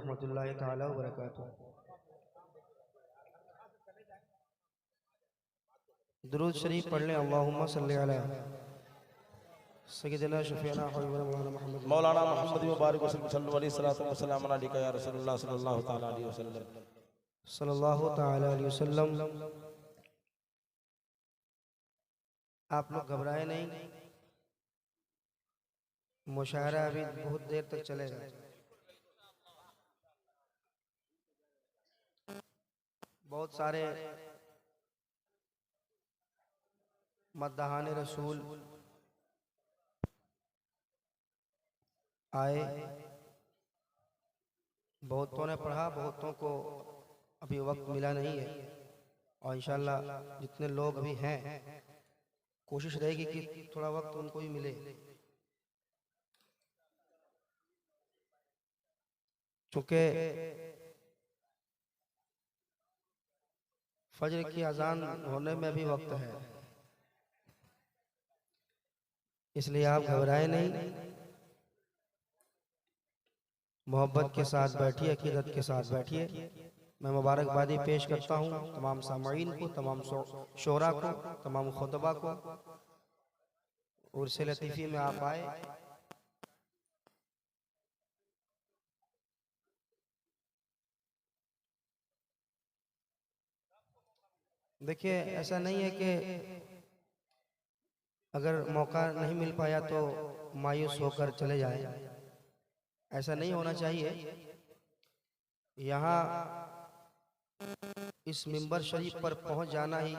रहमतुल्लाहि ताला व बरकातुहू। दुरूद शरीफ पढ़ लें। अल्लाहुम्मा सल्लि अला सय्यिदिना शफीना हबीबना मौलाना मोहम्मद मुबारक वसल्लम सल्लल्लाहु अलैहि वसल्लम अलैका या रसूलुल्लाह सल्लल्लाहु ताला अलैहि वसल्लम। सल्लल्लाहु ताला अलैहि वसल्लम। आप लोग घबराए नहीं, मुशायरा अभी बहुत देर तक चलेगा। बहुत सारे मद्दाहाने रसूल आए, बहुतों ने पढ़ा, बहुतों को अभी वक्त मिला नहीं है। और इंशाल्लाह जितने लोग अभी हैं कोशिश रहेगी कि थोड़ा वक्त उनको भी मिले, चूँकि फजर की अजान होने में भी वक्त है, इसलिए आप घबराए नहीं, मोहब्बत के साथ बैठिए, अकीदत के साथ बैठिए। मैं मुबारकबादी पेश करता हूँ तमाम सामईन को, तमाम शोरा को, तमाम खुतबा को। उर्स लतीफ़ी में आप आए, देखिए ऐसा नहीं है कि अगर मौका नहीं मिल पाया तो मायूस होकर चले जाएं, ऐसा नहीं होना चाहिए। यहाँ इस मिंबर शरीफ पर पहुंच जाना ही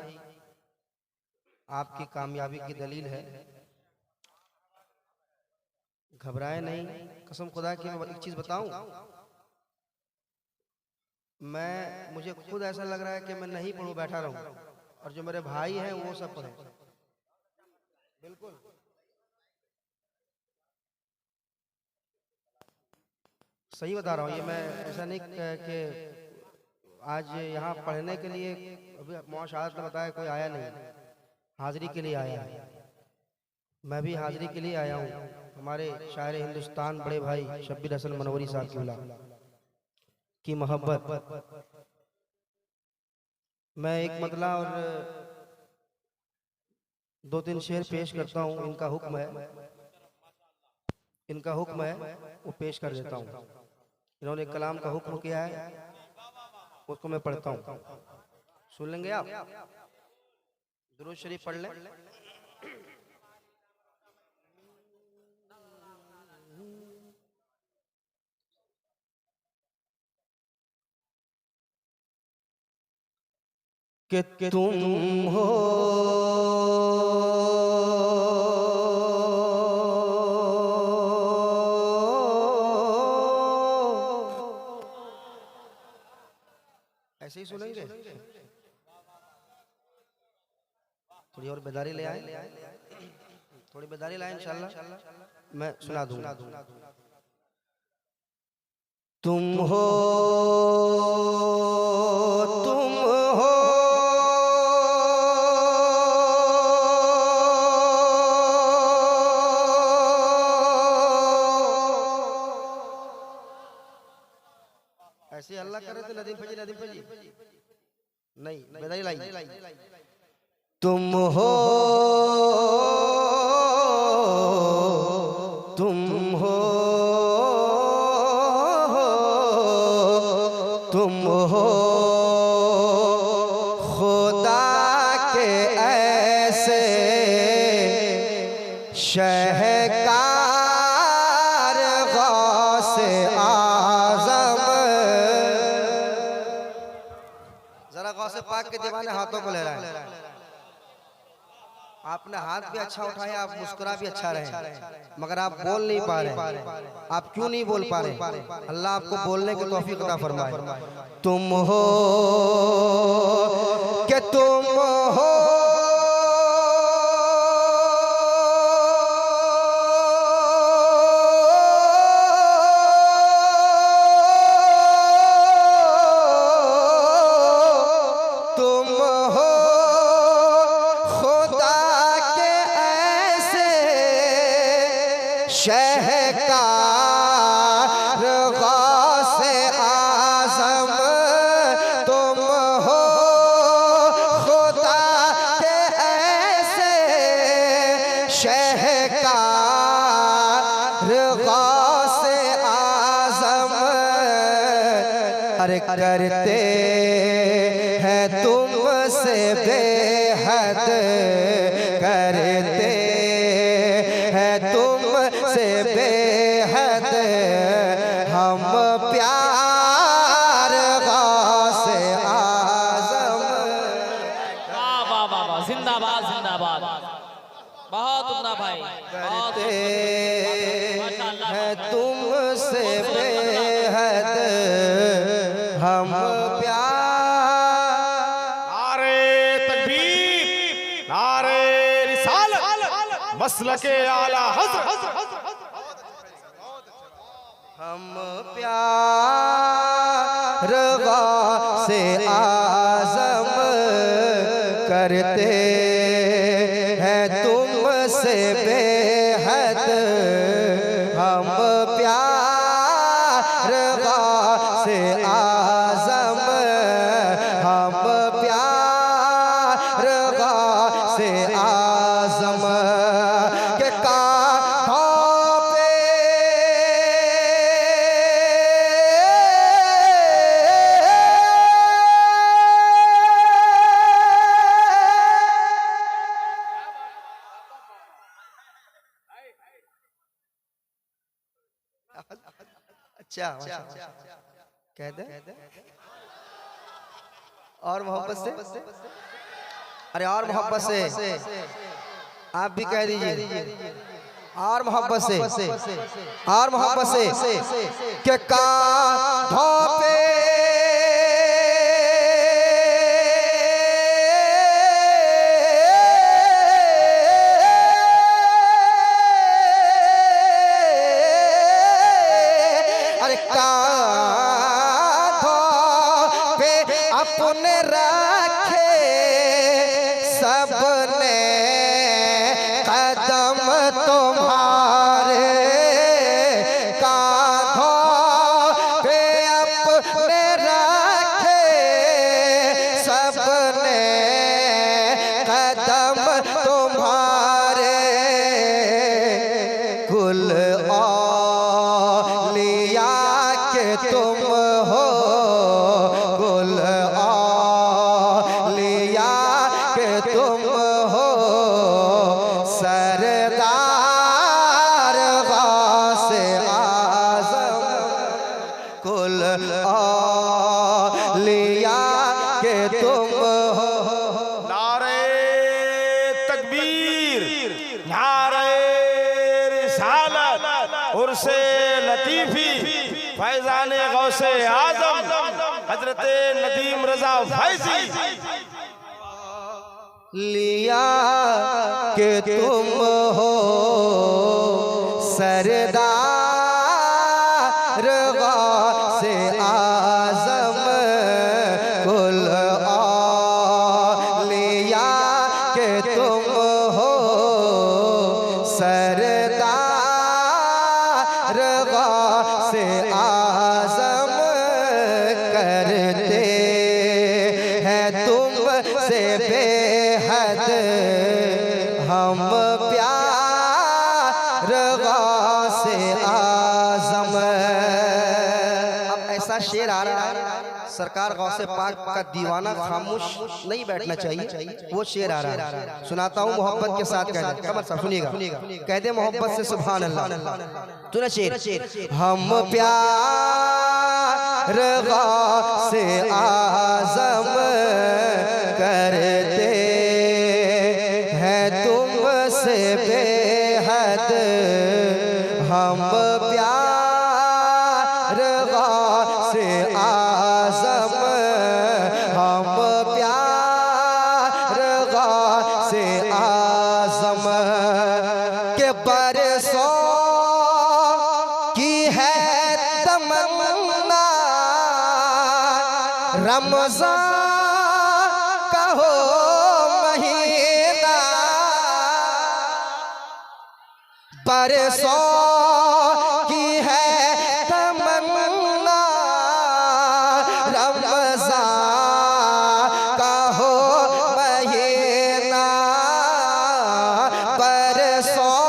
आपकी कामयाबी की दलील है। घबराए नहीं, कसम खुदा की। मैं एक चीज बताऊं, मुझे खुद ऐसा लग रहा है कि मैं नहीं पढ़ूं, बैठा रहूं, और जो मेरे भाई हैं वो सब पढ़े। बिल्कुल सही बता रहा हूँ ये। मैं ऐसा नहीं कि आज यहाँ पढ़ने के लिए, अभी मौशहादत ने बताया कोई आया नहीं, हाजिरी के लिए आया है। मैं भी हाजिरी के लिए आया हूँ। हमारे शायर हिंदुस्तान बड़े भाई शब्बीर हसन मनोरी साहब की मोहब्बत। मैं एक मतला और 2-3 शेर पेश करता हूँ। इनका हुक्म है, वो पेश कर देता हूँ। इन्होंने कलाम का हुक्म किया है, उसको मैं पढ़ता हूँ, सुन लेंगे आप। दुरूद शरीफ पढ़ लें। कि तुम हो ऐसे ही सुनेंगे, थोड़ी और बेदारी ले आए, थोड़ी बेदारी लाए, इंशाल्लाह मैं सुना दूंगा। तुम हो, तुम हो, ऐसे अल्लाह करे तो नदीम फजी नहीं, बेदारी लाई। तुम हो, तुम हो, तुम हो खुदा के ऐसे शहकार गौसे आज़म। जरा गौसे पाक के दीवाने हाथों को ले रहा है। आपने हाथ भी अच्छा उठाया, आप मुस्कुरा भी अच्छा रहे, मगर आप बोल नहीं पा रहे। आप क्यों नहीं बोल पा रहे? अल्लाह आपको बोलने की तौफीक अता फरमाए। तुम हो कि तुम हो, तुम हो शहकार गौसे अरे करते हैं तुमसे बेहद, करते हैं तुमसे बेहद हम प्यार गौसे आज़म। वाह वाह वाह वाह, जिंदाबाद जिंदाबाद, बहुत उम्दा भाई, बहुत करते हैं तुमसे बेहद हम प्यार। नारे तकबीर, नारे रिसालत, मसलके आला हज़रत। हम प्यार गौसे आज़म करते हैं तुमसे बेहद हम प्यार गौसे आज़म, हम प्यार गौसे आज़म के कांधों पे अच्छा कह दे और मोहब्बत से, अरे और मोहब्बत से आप भी कह दीजिए, और मोहब्बत से, और मोहब्बत से के कांधों पे अपने रखे सबने कदम तुम्हारे, कांधों पे अपने रखे सबने कदम तुम्हारे। कुल औलिया के तुम हो, कुल औलिया के तुम हो, सरदार गौसे आज़म। कुल औलिया के तुम हो। नारे तकबीर, नारे रिसालत, उर्से लतीफ़ी, फैज़ाने गौसे आज़म हजरत नदीम रज़ा फैज़ी। लिया के तुम हो सरदार गौसे आज़म। कुल औलिया के तुम हो सरदार गौसे आज़म। करते हैं तुमसे बेहद हम प्यार गौसे आज़म। अब ऐसा शेर आ रहा है, सरकार गौसे पाक का दीवाना खामोश नहीं बैठना चाहिए, वो शेर आ रहा है, सुनाता हूँ मोहब्बत के साथ। कह दे कमर साहब सुनिएगा, कह दे मोहब्बत से सुभान अल्लाह। सुना शेर, हम प्यार गौसे आज़म करते हैं तुमसे बेहद हम प्यार गौसे आज़म। हम प्यार गौसे आज़म के बरसों की है तमन्ना रमज़ान का हो महीना। बरसों की है तमन्ना रमज़ान का हो महीना। बरसों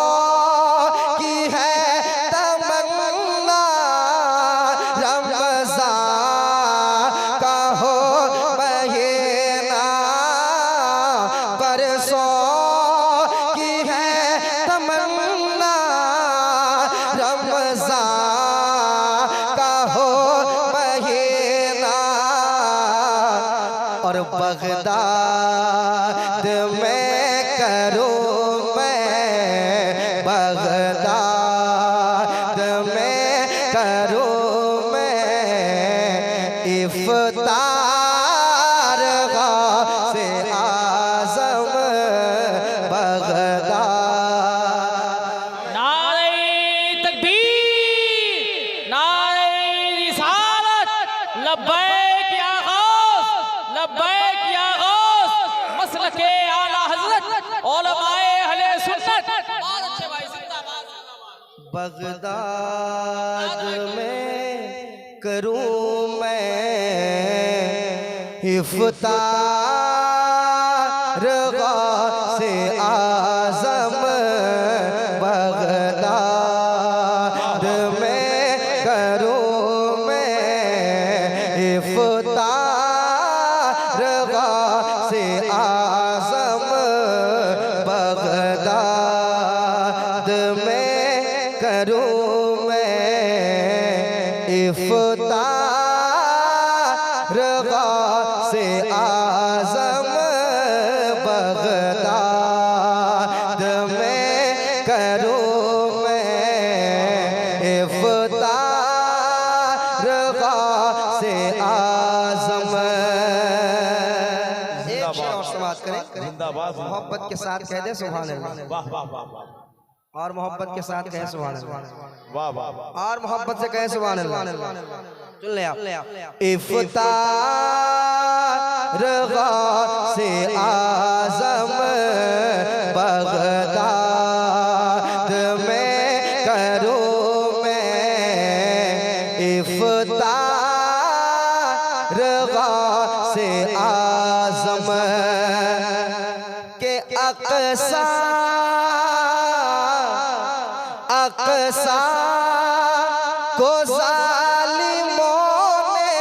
की है तमन्ना रमज़ान और बगदाद में करूं मैं, बगदाद में करूं मैं इफ्तार से आज़म बगदाद। नारे तकबीर, नारे रिसालत, लब्बैक या गौस, लब्बैक या गौस, मसलके आला हज़रत, उलमाए अहले सुन्नत। बहुत अच्छे भाई, जिंदाबाद जिंदाबाद। बगदाद में करूं मैं इफ्तार से आज़म बगदाद में करूं मैं इफ्तार से आज़म बगदाद में करूं मैं इफ्तार से आज़म बगदाद में करूं मैं इफ्तार से आज़म। एक शेर और समाप्त करें, जिंदाबाद मोहब्बत के साथ कह दे सुभान अल्लाह, वाह वाह वाह वाह और मोहब्बत के साथ कहे सुभान अल्लाह, वाह वाह वाह और मोहब्बत से कहे सुभान अल्लाह। सुन ले आप, इफ्तार से आज़म बगदाद में करूं मैं इफ्तार से आज़म के अक़सा अक़सा को ज़ालिमों ने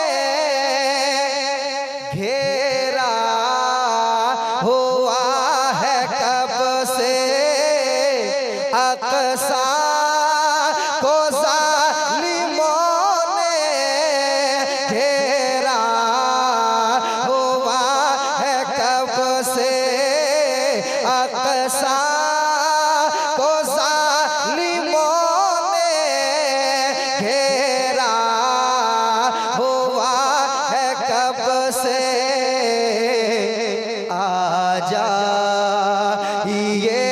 घेरा हुआ है कब से, अक़सा को ज़ालिमों ने घेरा हुआ है कब से, अक़सा को ज़ालिमों ने घेरा हुआ है कब से। आजा ये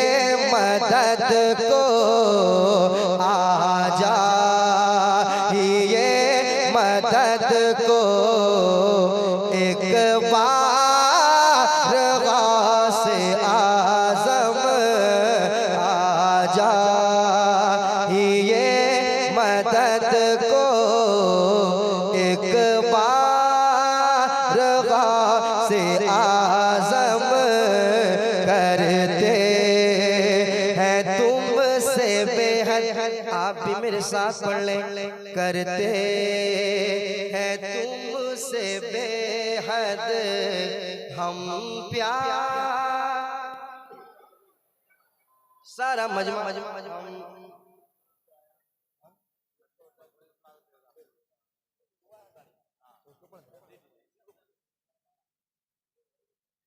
मदद को, आजा ये मदद को एक बार से आज़म, आजा ये मदद को एक बार से आज़म करते हैं तुमसे बेहद। आप भी मेरे साथ पढ़ लें, करते हैं तुमसे बेहद हम प्यार। सारा मजमा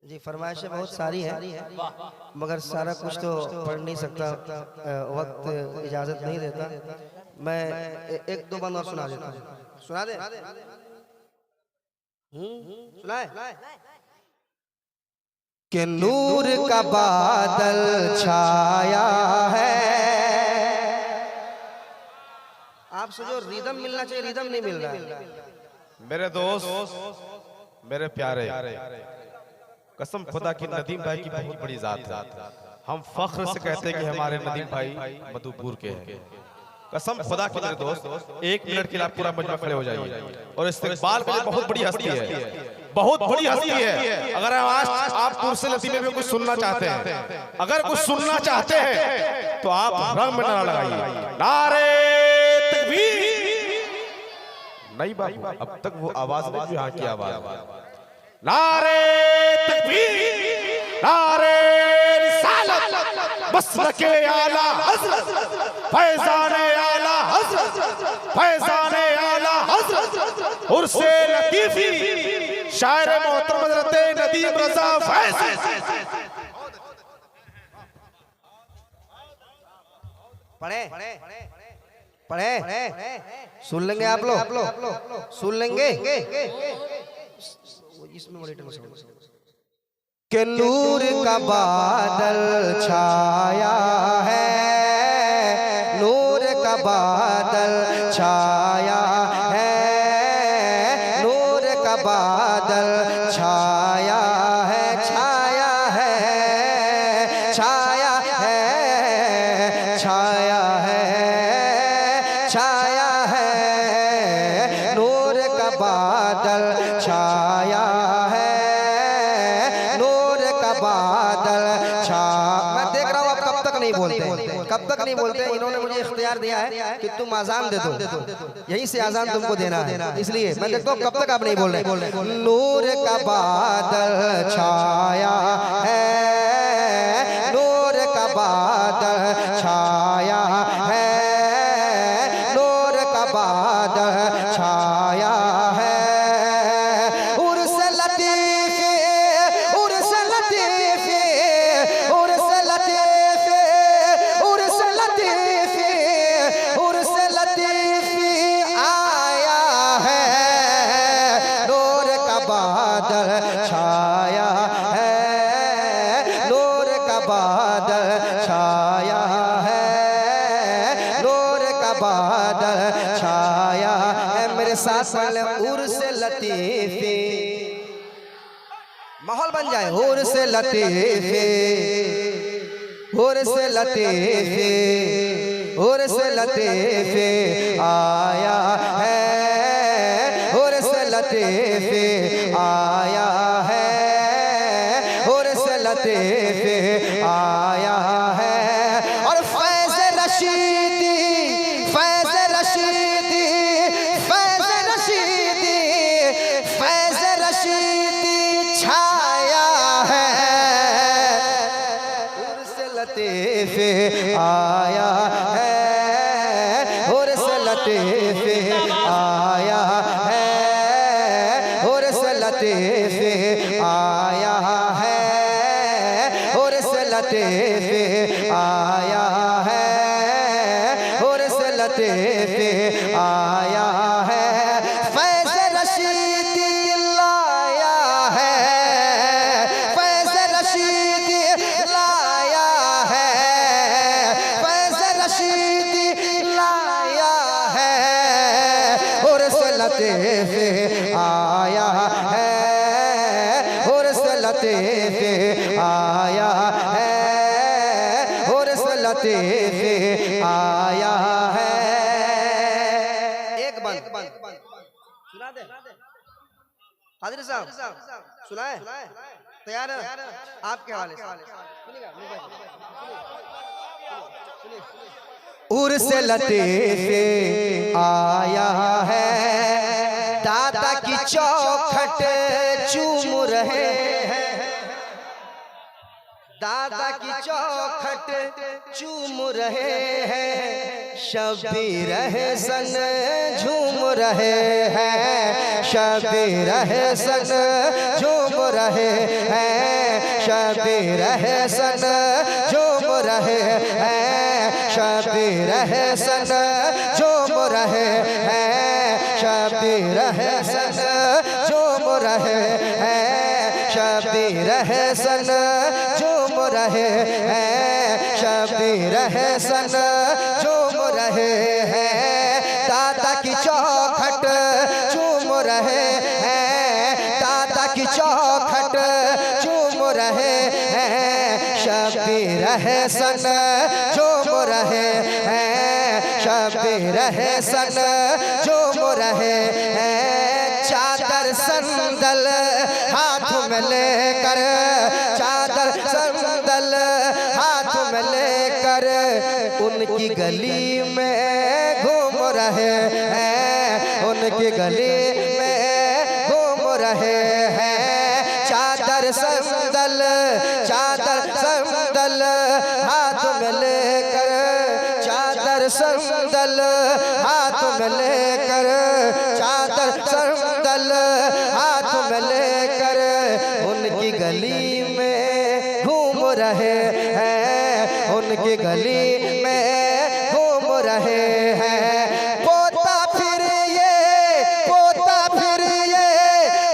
जी, फरमाइशें बहुत सारी हैं, मगर सारा कुछ तो पढ़ नहीं सकता, वक्त इजाजत नहीं देता। मैं एक दो बंद और सुना देता हूँ। सुना दे, सुनाए कि नूर का बादल छाया है। आप सोचो रिदम मिलना चाहिए, रिदम नहीं मिल रहा है। मेरे दोस्त, मेरे प्यारे, कसम खुदा की नदीम भाई की बहुत बड़ी जात है। हम फख्र से कहते हैं कि हमारे नदीम भाई मधुपुर के हैं। कसम खुदा की मेरे दोस्त, एक मिनट के लिए आप पूरा मजमा खड़े हो जाइए और इस्तिकबाल के लिए बहुत बड़ी हस्ती है, बहुत बड़ी हस्ती है। अगर आज आप पुरसे लतीफ़े में कुछ सुनना चाहते हैं, अगर कुछ सुनना चाहते हैं तो आप रंग में नारा लगाइए, नारे तकबीर। नहीं बाबू, अब तक वो आवाज नहीं जो यहाँ की आवाज। नारे तकबीर, नारे रिसालत, मसलके आला हज़रत, फैज़ाने आला हज़रत, फैज़ाने आला हज़रत, उर्से लतीफ़ी, शायर मोहतरम हज़रत नदीम रज़ा फैज़। पढ़े सुन लेंगे आप लोग, सुन लेंगे। इसमें कि नूर का बादल छाया है, नूर का बादल छाया है, नूर का बादल छाया है, छाया है, छाया है, छाया है, छाया है, नूर का बादल छाया है, नूर का बादल छा। मैं देख रहा हूँ आप कब तक नहीं बोलते, कब तक नहीं बोलते। इन्होंने मुझे इख्तियार दिया है कि तुम आजान दे दो, यहीं से आजान तुमको देना है, इसलिए मैं देखता हूँ कब तक आप नहीं बोल रहे। नूर का बादल छाया है, नूर का बादल छाया है, नूर का बादल छाया है। उर्स लतीफ़े, उर्स लतीफ़े, उर्स लतीफ़े, उर्स लतीफ़े, उर्स लतीफ़े आया है, नूर का बादल छाया है, नूर का बादल छाया है, नूर का बादल छाया है। मेरे साथ वाले उर्स लतीफ़े, माहौल बन जाए। उर्स लतीफ़े, उर्स लतीफ़े, उर्स लतीफ़े आया है, उर्स लतीफ़े आया है, उर्स लतीफ़े आया है। और फैज़ रशीदी, फैज़ रशीदी, फैज़ रशीदी, फैज़ रशीदी छाया है, उर्स लतीफ़े आया है, उर्स लतीफ़े आया है, उर्स लतीफ़े आया है, उर्स लतीफ़े आया है, उर्स लतीफ़े आया है। फैज़ रशीदी लाया है, फैज़ रशीदी लाया है, फैज़ रशीदी लाया है, उर्स लतीफ़े आया है, उर्स लतीफ़े आया है, उर्स लतीफ़े आया है। एक बंद सुना दे हाजिर साहब, सुनाए? तैयार है आपके हवाले से। उर्स लतीफ़े आया है, दादा की चौखट चूम रहे हैं, दादा की चौखट चूम रहे हैं, शबीर हसन झूम रहे हैं, शबीर हसन झूम रहे हैं, शबीर हसन झूम रहे हैं, शबीर हसन झूम रहे हैं, शबीर हसन झूम रहे हैं, शबीर हसन झूम रहे हैं, शबीर हसन झूम रहे हैं, दादा की चौखट झूम रहे हैं, दादा की चौखट झूम रहे हैं, शबीर हसन झूम रहे हैं, शबीर हसन झूम रहे हैं। चादर संदल हाथ में लेकर, चादर संदल हाथ में लेकर उनकी गली में घूम रहे हैं, उनकी गली में घूम रहे हैं। चादर संदल, चादर संदल हाथ में लेकर, चादर संदल हाथ में लेकर, चादर संदल हाथ में ले गली में घूम रहे हैं, उनकी गली में घूम रहे हैं। पोता फिर ये, पोता फिर ये,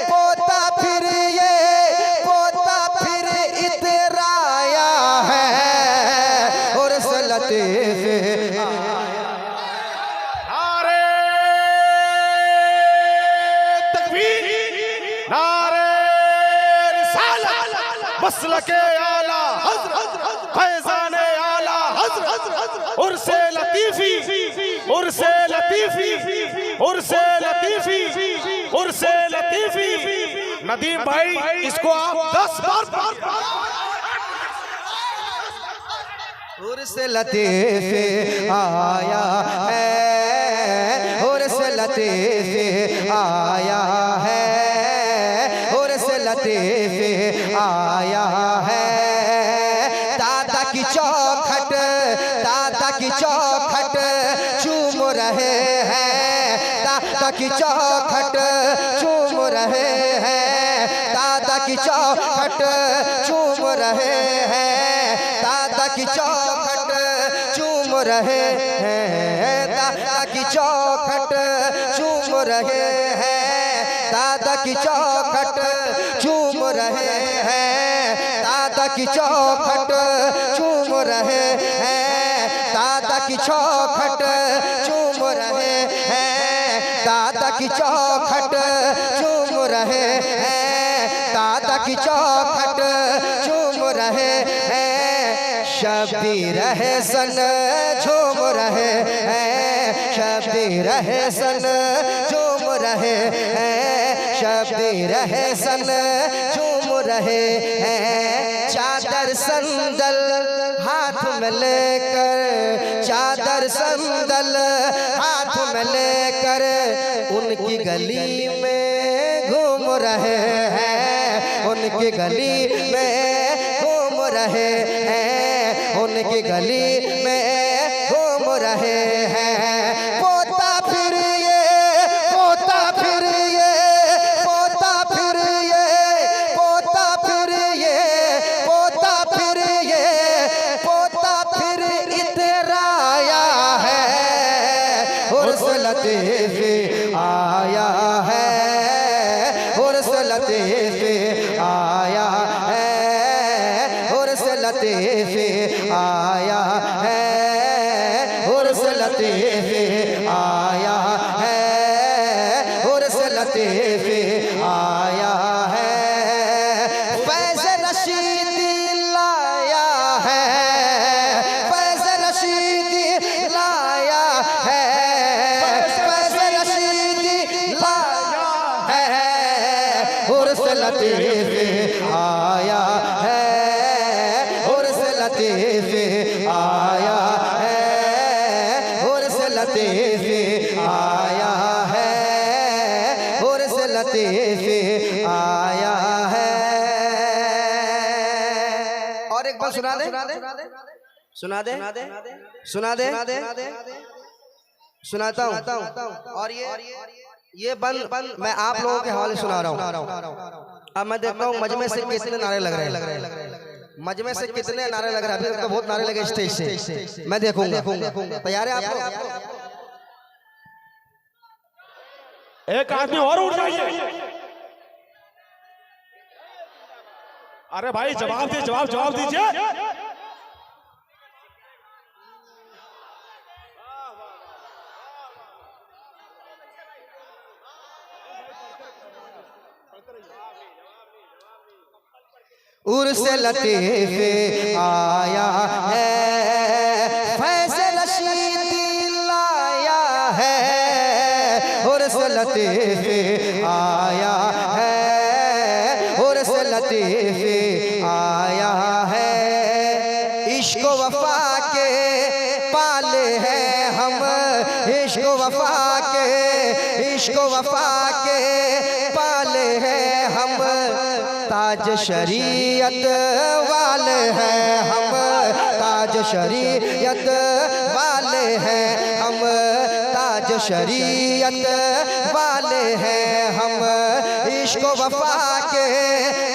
पोता फिर ये, पोता फिर इतराया है और लतीफ नारे तकबीर, नारे रिसालत, मसलके आला हज़रत, फैज़ाने आला हज़रत, उर्से लतीफ़ी, उर्से लतीफ़ी, उर्से लतीफ़ी, उर्से लतीफ़ी। नदीम भाई इसको आप 10 बार उर्स लतीफ़ आया है, उर्स लतीफ़ आया है, उर्स लतीफ़ आया है। दादा की चौखट, दादा की चौखट चूम रहे हैं, दादा की चौखट चूम रहे हैं, दादा की चौखट चूम रहे हैं, दादा की चौखट चूम रहे हैं, दादा की चौखट चूम रहे हैं, दादा की चौखट चूम रहे हैं, दादा की चौखट चूम रहे हैं, दादा की चौखट चूम रहे हैं, दादा की चौखट चूम रहे हैं, दादा की चौखट चूम रहे हैं। शबीर हसन झूम रहे हैं, शबीर हसन झूम रहे हैं, शबीर हसन झूम रहे हैं। चादर संदल हाथ में लेकर, चादर संदल हाथ में लेकर उनकी गली में घूम रहे हैं, उनकी गली में घूम रहे हैं, उनकी गली में घूम रहे हैं। पोता फिर ये, पोता फिर ये, पोता फिर ये, पोता फिर ये, पोता फिर ये, पोता फिर इतराया है उर्स लतीफ़ आया है, उर्स लतीफ़ आया है, उर्स लतीफ़ आया है, उर्स लतीफ़ आया है, उर्स लतीफ़ आया है। फैज़ रशीदी लाया है, फैज़ रशीदी लाया है, फैज़ रशीदी लाया है, उर्स लतीफ़ आया है, उर्स लतीफ़ आया है, उर्स लतीफ़ आया है, उर्स लतीफ़ आया है। और एक बार सुना दे, सुना दे, सुना दे, सुनाता हूँ। और ये बंद मैं आप लोगों के हवाले सुना रहा हूँ। अब मैं देखता हूँ मजमे से कितने नारे लग रहे हैं, मजमे से कितने नारे लग रहे हैं। अभी तक तो बहुत नारे लगे स्टेज से, मैं देखूंगा। तैयार है आप लोग? एक आदमी और उठ जाइए। अरे भाई जवाब दे, जवाब दीजिए। उर्स लतीफ़ आया है, फैज़ रशीदी लाया है, उर्स लतीफ़ आया है, उर्स लतीफ़ आया है। इश्क वफ़ा के पाले हैं हम, इश्क वफ़ा के, इश्क वफ़ा के पाले हैं हम। ताज शरीयत वाले हैं हम, ताज शरीयत वाले हैं हम, ताज शरीयत वाले हैं हम। इश्क वफ़ा के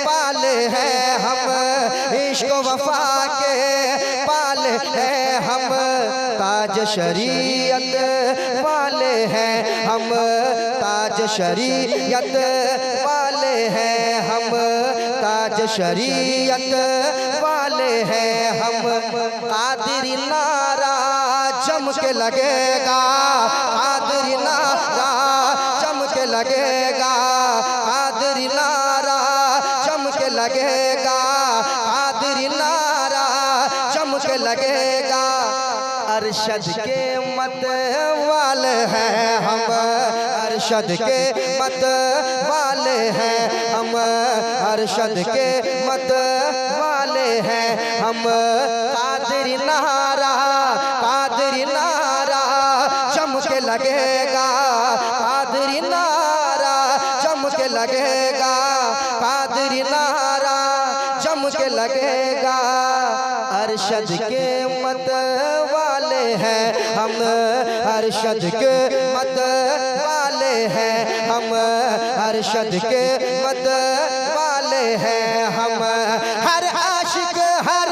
पाले हैं हम, इश्क वफा के पाले हैं हम, ताज शरीयत वाले हैं हम, ताज शरीयत वाले हैं हम, ताज शरीयत वाले हैं हम। कादरी नारा जम के लगेगा, कादरी नारा जम के लगेगा, कादरी नारा जम के लगेगा, कादरी नारा जम के लगेगा। अरशद के मत वाले हैं हम, अरशद के मत वाले हैं हम, अरशद के मत वाले हैं हम। कादरी नारा, कादरी नारा जम के लगेगा, कादरी नारा जम के लगेगा, कादरी नारा जम के लगेगा। अरशद के मत वाले हैं हम, अरशद के मत वाले हैं हम, अरशद के मत वाले हैं हम। हर आशिक हर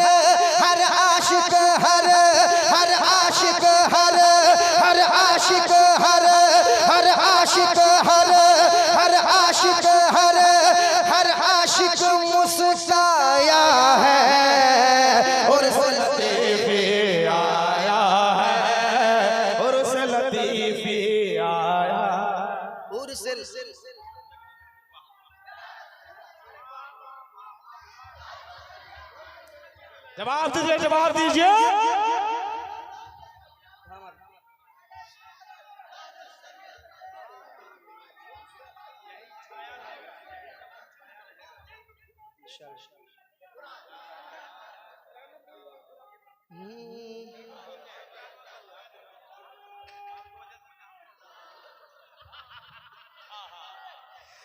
आशिक हर आशिक हर आशिक हर आशिक हर आशिक हर आशिक मुस्काया है और लतीफ़ी आया है, और से लतीफ़ी आया। जवाब दीजिए, जवाब दीजिए।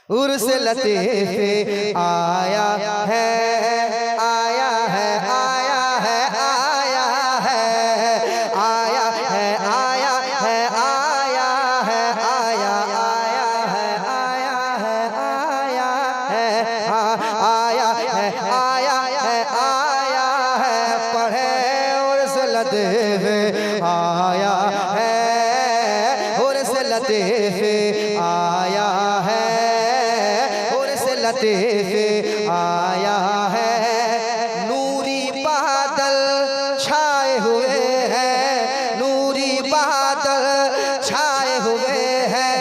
उर्स लतीफ़ी आया है, आया है, आया है, आया है, आया है, आया है, आया है, आया आया है, आया है, आया है, आया है, आया है, आया है। पढ़े उर्स लतीफ़ी आया है, उर्स लतीफ़ी आया है, लतीफ़ी आया है। नूरी बादल छाए हुए हैं, नूरी बादल छाए हुए हैं।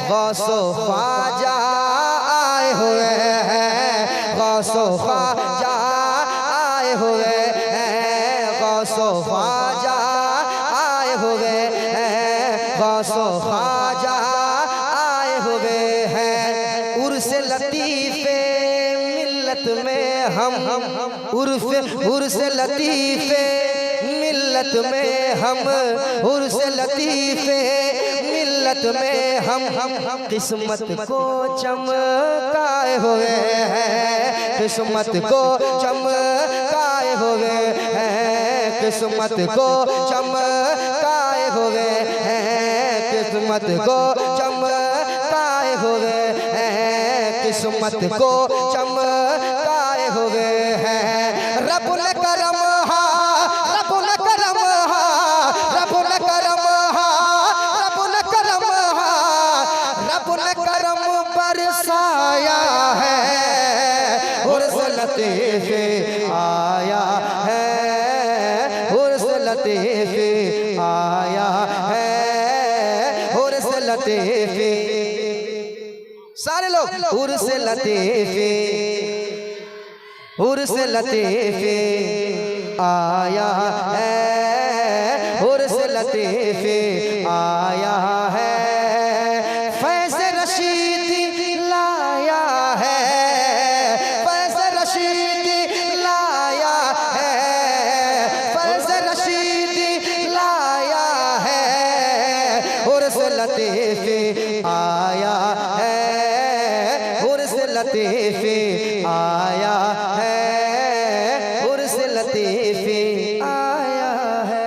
गौसो ख्वाजा आए हुए हैं, गौसो ख्वाजा आए हुए हैं, गौसो ख्वाजा आए हुए हैं, गौसो ख्वाजा आए हुए हैं। उर्स लतीफ़े मिल्लत में हम, उर्स लतीफ़े मिल्लत में हम, उर्स लतीफ़े मिल्लत में हम। किस्मत को चमकाए हुए हैं, किस्मत को चमकाए हुए हैं, किस्मत को चमकाए हुए हैं, किस्मत को चमकाए हुए हैं, किस्मत को चमकाए हुए हैं। रब ने करम हा, रब ने करम हा, रब ने करम हा, रब ने करम हा, रब ने करम बरसाया है। उर्स लतीफ़ी आया है, उर्स लतीफ़ी आया है, उर्स लतीफ़ी। सारे लोग उर्स लतीफ़ी, उर्स लतीफ़ी आया है, उर्स लतीफ़ी आया है। फैज़ रशीदी लाया है, फैज़ रशीदी लाया है, फैज़ रशीदी लाया है। उर्स लतीफ़ी आया है, उर्स लतीफ़ी आया है, उर्स लतीफ़ी आया है।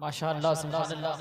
माशाअल्लाह, सुभान अल्लाह।